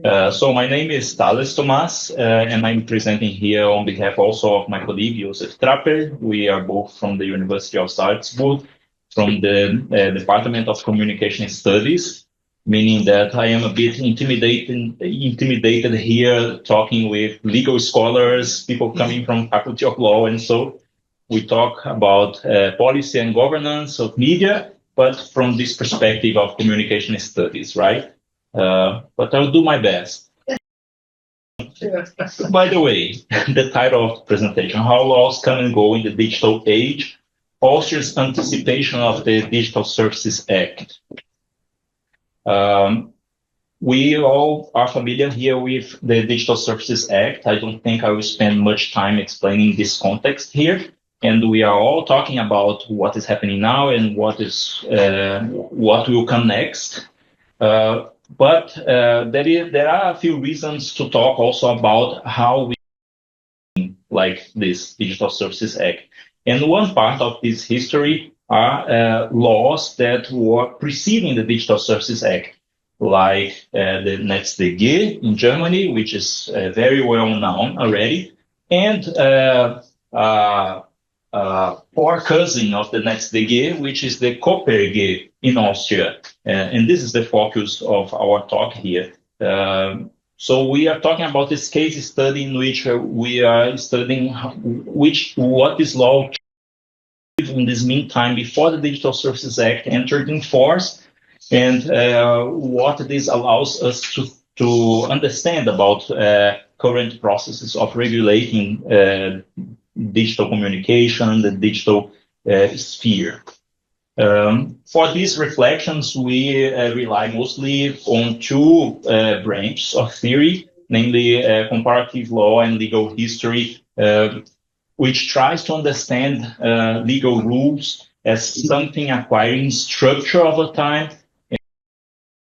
So my name is Thales Tomas, and I'm presenting here on behalf also of my colleague Josef Trapper. We are both from the University of Salzburg, from the Department of Communication Studies, meaning that I am a bit intimidated here talking with legal scholars, people coming from Faculty of Law, and so we talk about policy and governance of media, but from this perspective of communication studies, right? But I'll do my best. By the way, the title of the presentation, How Laws Come and Go in the Digital Age, Austria's Anticipation of the Digital Services Act. We all are familiar here with the Digital Services Act. I don't think I will spend much time explaining this context here. And we are all talking about what is happening now and what will come next. But there are a few reasons to talk also about how we like this Digital Services Act. And one part of this history are laws that were preceding the Digital Services Act, like the NetzDG in Germany, which is very well known already, and poor cousin of the NetzDG, which is the KOPERG in Austria. And this is the focus of our talk here. So we are talking about this case study in which we are studying what this law in this meantime before the Digital Services Act entered in force, and what this allows us to understand about current processes of regulating digital communication, the digital sphere. For these reflections, we rely mostly on two branches of theory, namely comparative law and legal history, which tries to understand legal rules as something acquiring structure over time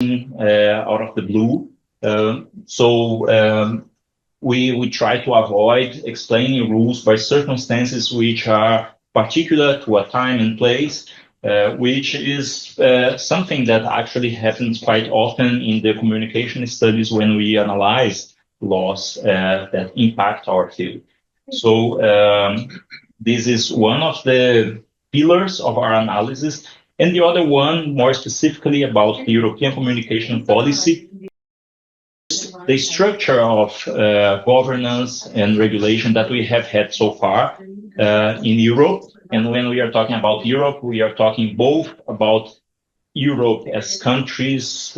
out of the blue. We try to avoid explaining rules by circumstances which are particular to a time and place, which is something that actually happens quite often in the communication studies when we analyze laws that impact our field. So this is one of the pillars of our analysis, and the other one more specifically about the European communication policy, the structure of governance and regulation that we have had so far in Europe. And when we are talking about Europe, we are talking both about Europe as countries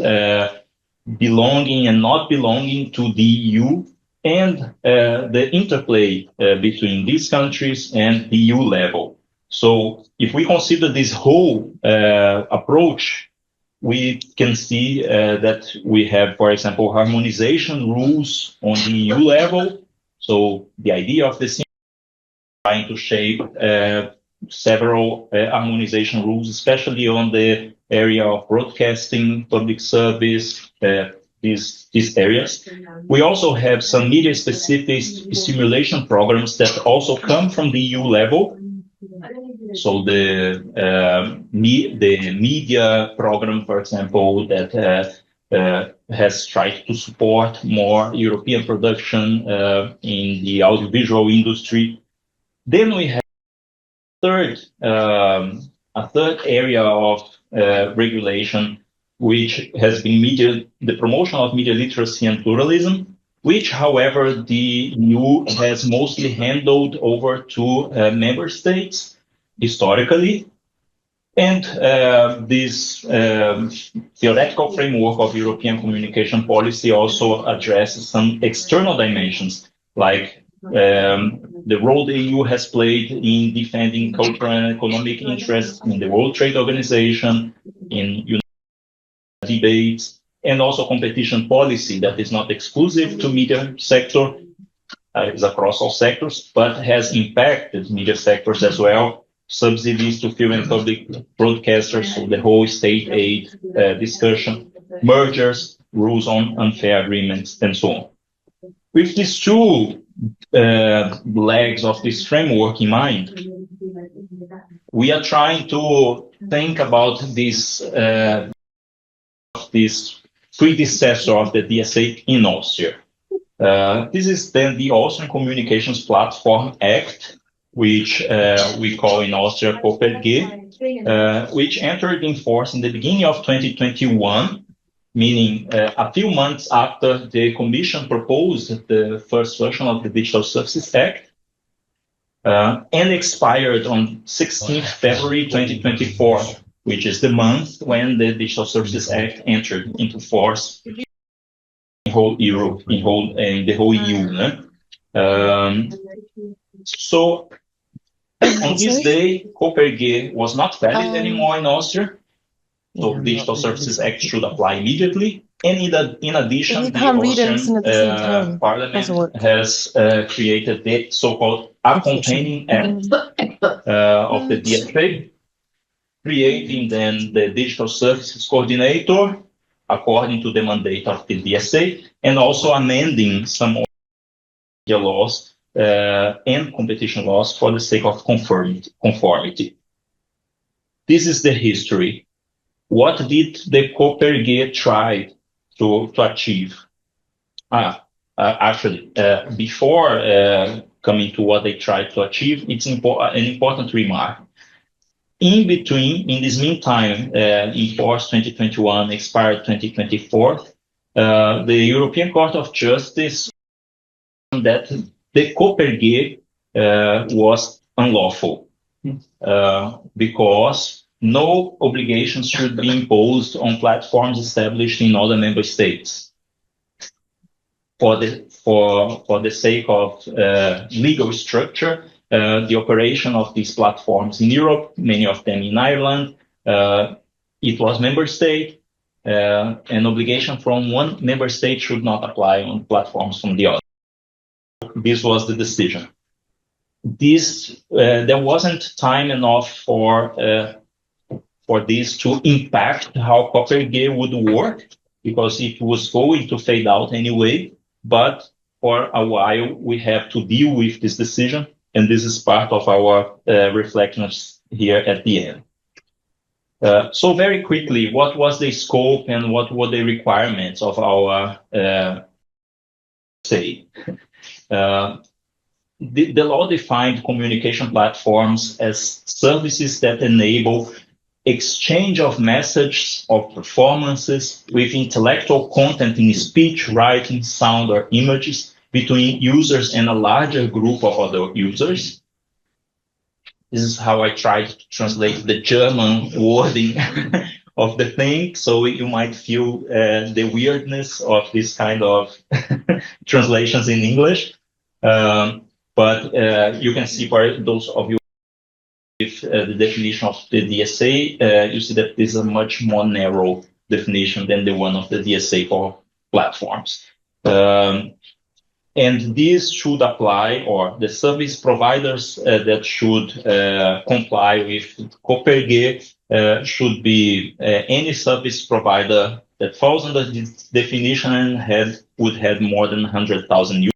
belonging and not belonging to the EU, and the interplay between these countries and the EU level. So if we consider this whole approach, we can see that we have, for example, harmonization rules on the EU level. So the idea of this is trying to shape several harmonization rules, especially on the area of broadcasting, public service, these areas. We also have some media-specific stimulation programs that also come from the EU level. So the media program, for example, that has tried to support more European production in the audiovisual industry. Then we have a third area of regulation, which has been the promotion of media literacy and pluralism, which, however, the EU has mostly handed over to member states historically. And this theoretical framework of European communication policy also addresses some external dimensions, like the role the EU has played in defending cultural and economic interests in the World Trade Organization, in debates, and also competition policy that is not exclusive to media sector, is across all sectors, but has impacted media sectors as well. Subsidies to film and public broadcasters, so the whole state aid discussion, mergers, rules on unfair agreements, and so on. With these two legs of this framework in mind, we are trying to think about this predecessor of the DSA in Austria. This is then the Austrian Communications Platform Act, which we call in Austria KOPG, which entered in force in the beginning of 2021, meaning a few months after the Commission proposed the first version of the Digital Services Act, and expired on 16th February 2024, which is the month when the Digital Services Act entered into force in whole Europe, in the whole EU. So on this day, KOPG was not valid anymore in Austria. So the Digital Services Act should apply immediately. And in addition, the Austrian Parliament has created the so-called Accompanying Act of the DSA, creating then the Digital Services Coordinator according to the mandate of the DSA, and also amending some laws and competition laws for the sake of conformity. This is the history. What did the KOPG try to achieve? Actually, before coming to what they tried to achieve, it's an important remark. In this meantime, in force 2021, expired 2024, the European Court of Justice that the KOPG was unlawful because no obligations should be imposed on platforms established in other member states for the sake of legal structure. The operation of these platforms in Europe, many of them in Ireland, it was member state. An obligation from one member state should not apply on platforms from the other. This was the decision. There wasn't time enough for this to impact how KOPG would work, because it was going to fade out anyway. But for a while, we have to deal with this decision. And this is part of our reflections here at the end. So very quickly, what was the scope and what were the requirements of our say? The law defined communication platforms as services that enable exchange of messages or performances with intellectual content in speech, writing, sound, or images between users and a larger group of other users. This is how I tried to translate the German wording of the thing, so you might feel the weirdness of this kind of translations in English. But you can see for those of you with the definition of the DSA, you see that this is a much more narrow definition than the one of the DSA for platforms. And this should apply, or the service providers that should comply with KOPG should be any service provider that falls under this definition and would have more than 100,000 euros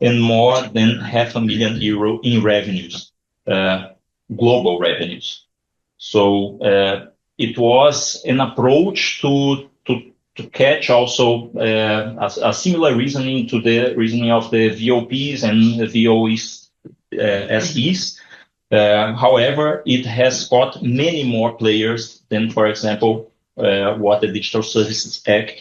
and more than €500,000 in revenues, global revenues. So it was an approach to catch also a similar reasoning to the reasoning of the VOPs and the VOSEs. However, it has got many more players than, for example, what the Digital Services Act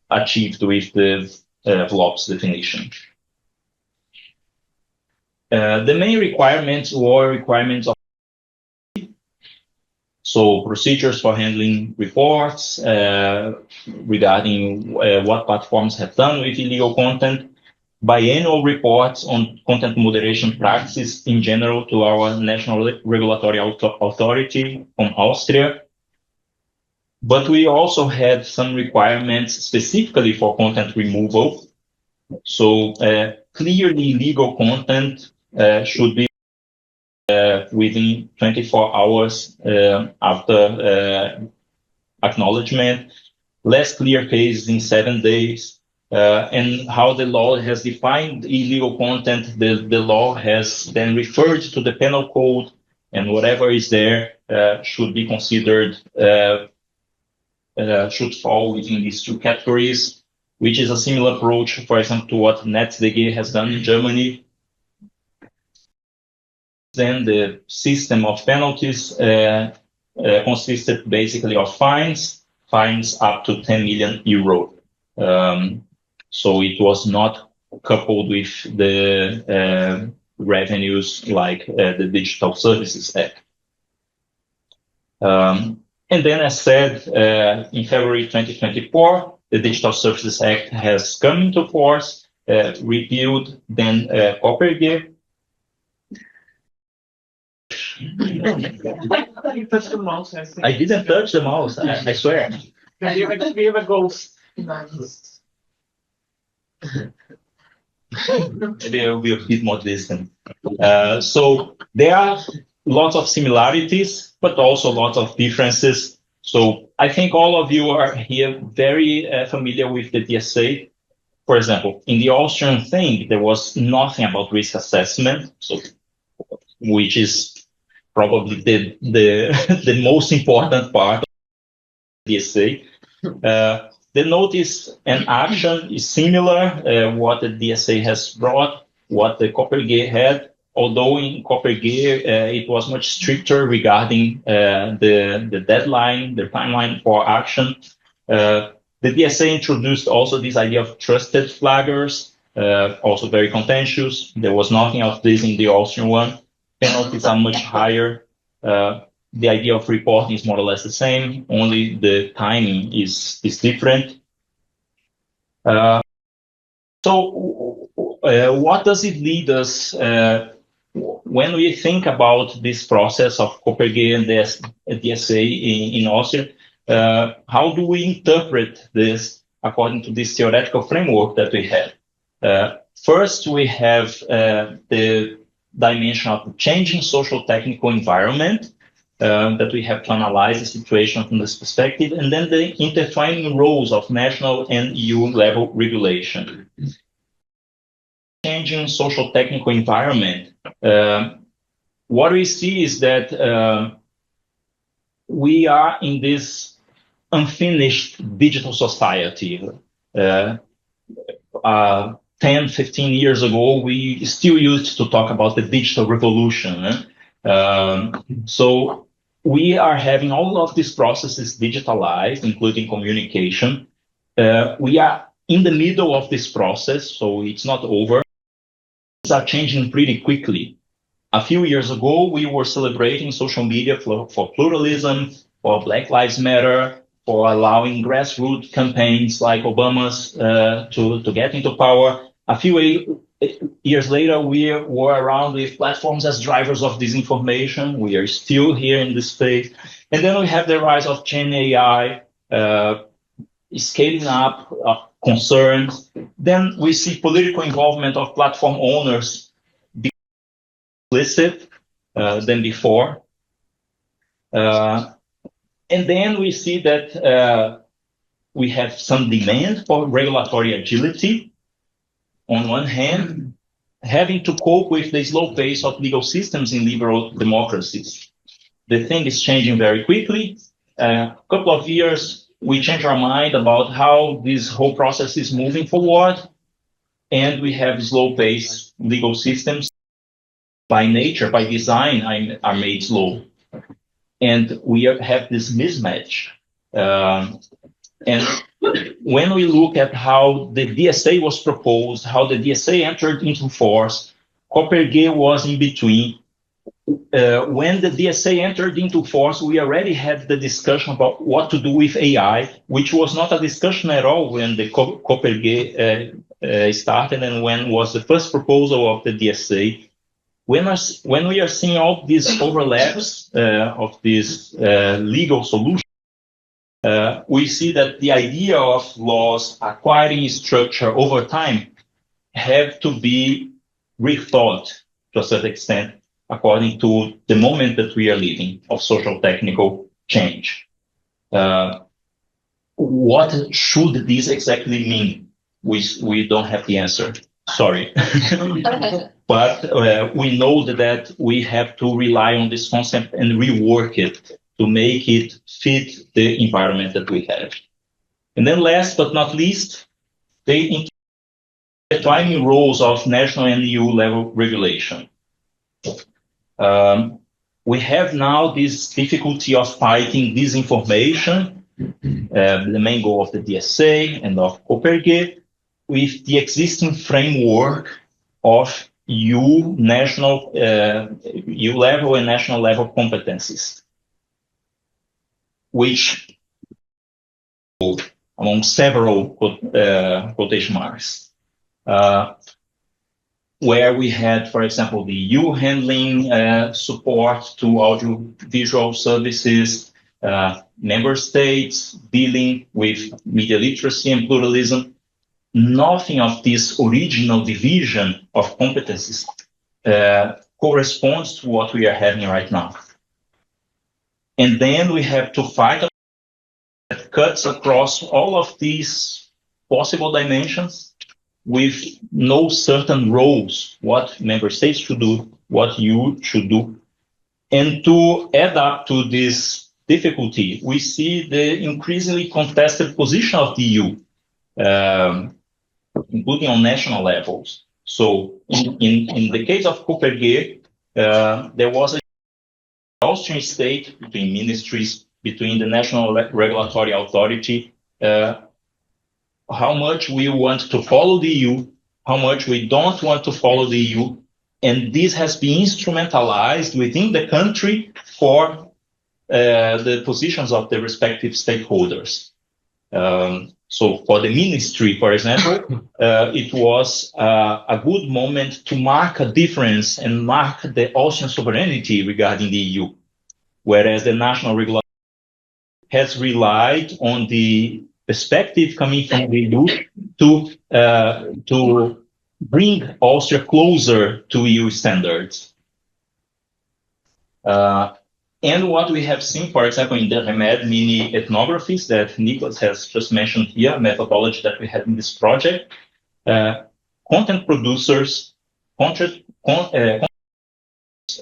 achieved with the VLOPS definition. The main requirements were requirements of procedures for handling reports regarding what platforms have done with illegal content, biannual reports on content moderation practices in general to our national regulatory authority from Austria. But we also had some requirements specifically for content removal. So clearly legal content should be within 24 hours after acknowledgement, less clear cases in 7 days, and how the law has defined illegal content, the law has then referred to the penal code, and whatever is there should be considered should fall within these two categories, which is a similar approach, for example, to what NetzDG has done in Germany. Then the system of penalties consisted basically of fines up to 10 million euro. So it was not coupled with the revenues like the Digital Services Act. And then, as said, in February 2024, the Digital Services Act has come into force, repealed then COPPERG. You touched the mouse, I think. I didn't touch the mouse, I swear. We have a ghost. Maybe I will be a bit more distant. So there are lots of similarities, but also lots of differences. So I think all of you are here very familiar with the DSA. For example, in the Austrian thing, there was nothing about risk assessment, so which is probably the most important part of the DSA. The notice and action is similar, what the DSA has brought, what the COPPERG had, although in COPPERG it was much stricter regarding the deadline, the timeline for action. The DSA introduced also this idea of trusted flaggers, also very contentious. There was nothing of this in the Austrian one. Penalties are much higher. The idea of reporting is more or less the same, only the timing is different. So what does it lead us when we think about this process of COPPERG and DSA in Austria? How do we interpret this according to this theoretical framework that we have? First, we have the dimension of the changing social technical environment, that we have to analyze the situation from this perspective, and then the intertwining roles of national and EU level regulation. Changing social technical environment, what we see is that we are in this unfinished digital society. 10, 15 years ago, we still used to talk about the digital revolution. So we are having all of these processes digitalized, including communication. We are in the middle of this process, so it's not over. Things are changing pretty quickly. A few years ago, we were celebrating social media for pluralism, for Black Lives Matter, for allowing grassroots campaigns like Obama's to get into power. A few years later, we were around with platforms as drivers of disinformation. We are still here in this space. And then we have the rise of Gen AI, scaling up of concerns. Then we see political involvement of platform owners be explicit than before. And then we see that we have some demand for regulatory agility. On one hand, having to cope with the slow pace of legal systems in liberal democracies. The thing is changing very quickly. A couple of years, we change our mind about how this whole process is moving forward, and we have slow pace legal systems by nature, by design, are made slow. And we have this mismatch. And when we look at how the DSA was proposed, how the DSA entered into force, COPPERG was in between. When the DSA entered into force, we already had the discussion about what to do with AI, which was not a discussion at all when the COPPERG started and when was the first proposal of the DSA. When we are seeing all these overlaps of these legal solutions, we see that the idea of laws acquiring structure over time have to be rethought to a certain extent according to the moment that we are living of social technical change. What should this exactly mean? We don't have the answer. Sorry. But we know that we have to rely on this concept and rework it to make it fit the environment that we have. And then last but not least, they defining roles of national and EU level regulation. We have now this difficulty of fighting disinformation, the main goal of the DSA and of Coperge, with the existing framework of EU level and national level competencies, which among several quotation marks, where we had, for example, the EU handling support to audiovisual services, member states dealing with media literacy and pluralism. Nothing of this original division of competencies corresponds to what we are having right now. And then we have to fight that cuts across all of these possible dimensions with no certain roles, what member states should do, what you should do. And to add up to this difficulty, we see the increasingly contested position of the EU, including on national levels. So in the case of Coperge, there was an Austrian state between ministries, between the national regulatory authority, how much we want to follow the EU, how much we don't want to follow the EU, and this has been instrumentalized within the country for the positions of the respective stakeholders. So for the ministry, for example, it was a good moment to mark a difference and mark the Austrian sovereignty regarding the EU, whereas the national regulator has relied on the perspective coming from the EU to bring Austria closer to EU standards. And what we have seen, for example, in the REMED mini ethnographies that Nicholas has just mentioned here, methodology that we had in this project, content producers,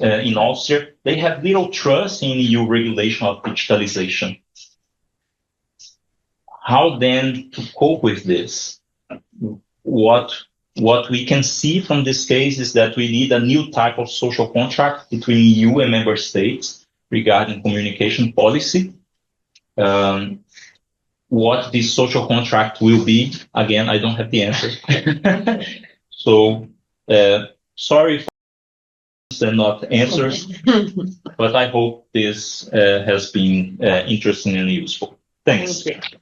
in Austria, they have little trust in EU regulation of digitalization. How then to cope with this? What we can see from this case is that we need a new type of social contract between EU and member states regarding communication policy. What this social contract will be, again, I don't have the answer. So, sorry for and not answers, but I hope this has been interesting and useful. Thanks. Thank you.